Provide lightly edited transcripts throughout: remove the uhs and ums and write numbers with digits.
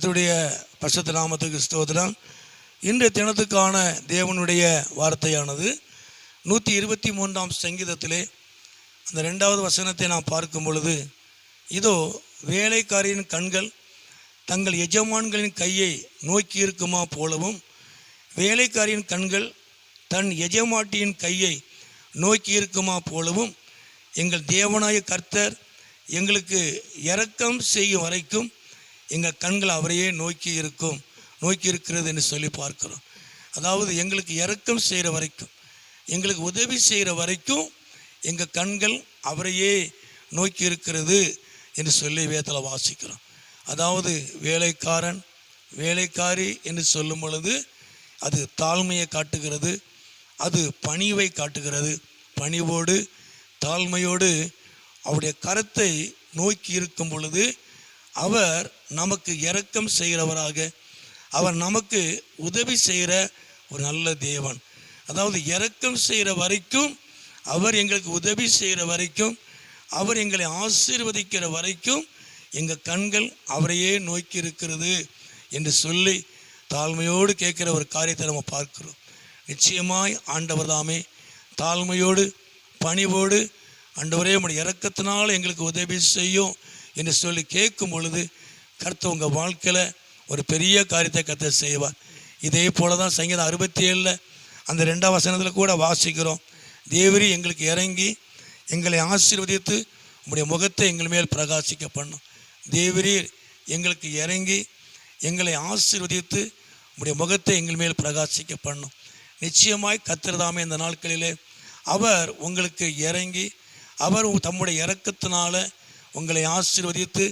கர்த்தருடைய பரிசுத்த நாமத்துக்கு ஸ்தோத்திரம். இன்றைய தினத்துக்கான தேவனுடைய வார்த்தையானது 123ஆம் சங்கீதத்திலே அந்த 2வது வசனத்தை நாம் பார்க்கும் பொழுது, இதோ வேலைக்காரியின் கண்கள் தங்கள் எஜமான்களின் கையை நோக்கி இருக்குமா போலவும், வேலைக்காரியின் கண்கள் தன் எஜமாட்டியின் கையை நோக்கி இருக்குமா போலவும், எங்கள் தேவனாய கர்த்தர் எங்களுக்கு இரக்கம் செய்யும் வரைக்கும் எங்கள் கண்கள் அவரையே நோக்கி இருக்கிறது என்று சொல்லி பார்க்கிறோம். அதாவது எங்களுக்கு இரக்கம் செய்கிற வரைக்கும், எங்களுக்கு உதவி செய்கிற வரைக்கும் எங்கள் கண்கள் அவரையே நோக்கி இருக்கிறது என்று சொல்லி வேதத்தில் வாசிக்கிறோம். அதாவது வேலைக்காரன் வேலைக்காரி என்று சொல்லும் பொழுது அது தாழ்மையை காட்டுகிறது, அது பணிவை காட்டுகிறது. பணிவோடு தாழ்மையோடு அவருடைய கரத்தை நோக்கி இருக்கும் பொழுது அவர் நமக்கு இரக்கம் செய்கிறவராக, அவர் நமக்கு உதவி செய்கிற ஒரு நல்ல தேவன். அதாவது இரக்கம் செய்கிற வரைக்கும், அவர் எங்களுக்கு உதவி செய்கிற வரைக்கும், அவர் எங்களை ஆசீர்வதிக்கிற வரைக்கும் எங்கள் கண்கள் அவரையே நோக்கி இருக்கிறது என்று சொல்லி தாழ்மையோடு கேட்குற ஒரு காரியத்தை நம்ம பார்க்கிறோம். நிச்சயமாய் ஆண்டவர் தாமே தாழ்மையோடு பணிவோடு, ஆண்டவரே உம்முடைய இரக்கத்தினால் எங்களுக்கு உதவி செய்யும் என்று சொல்லி கேட்கும் பொழுது கர்த்தர் உங்கள் வாழ்க்கையில் ஒரு பெரிய காரியத்தை கர்த்தர் செய்வார். இதே போல தான் சங்கீதம் 67 அந்த 2ஆம் வசனத்தில் கூட வாசிக்கிறோம். தேவரீ எங்களுக்கு இறங்கி எங்களை ஆசீர்வதித்து உம்முடைய முகத்தை எங்கள் மேல் பிரகாசிக்க பண்ணும். தேவரீர் எங்களுக்கு இறங்கி எங்களை ஆசீர்வதித்து உம்முடைய முகத்தை எங்கள் மேல் பிரகாசிக்க பண்ணும். நிச்சயமாய் கர்த்தர் தாமே இந்த நாட்களிலே அவர் உங்களுக்கு இறங்கி, அவர் தம்முடைய இரக்கத்தினால உங்களை ஆசீர்வதித்து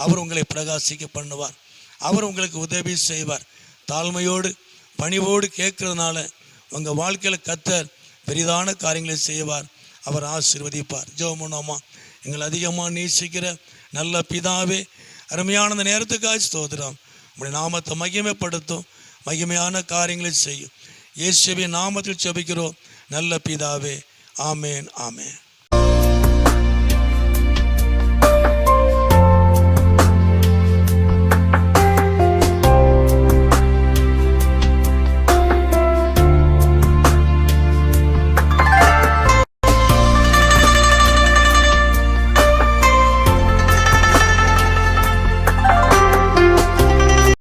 அவர் உங்களை பிரகாசிக்க பண்ணுவார். அவர் உங்களுக்கு உதவி செய்வார். தாழ்மையோடு பணிவோடு கேட்கறதுனால உங்கள் வாழ்க்கையில் கர்த்தர் பெரிதான காரியங்களை செய்வார், அவர் ஆசீர்வதிப்பார். ஜெபம் பண்ணுவோமா? எங்களை அதிகமாக நேசிக்கிற நல்ல பிதாவே, அருமையான அந்த நேரத்துக்காக ஸ்தோத்திரம். உங்களுடைய நாமத்தை மகிமைப்படுத்தும், மகிமையான காரியங்களை செய்யும். இயேசுவின் நாமத்தில் ஜெபிக்கிறோம் நல்ல பிதாவே. ஆமேன், ஆமேன்.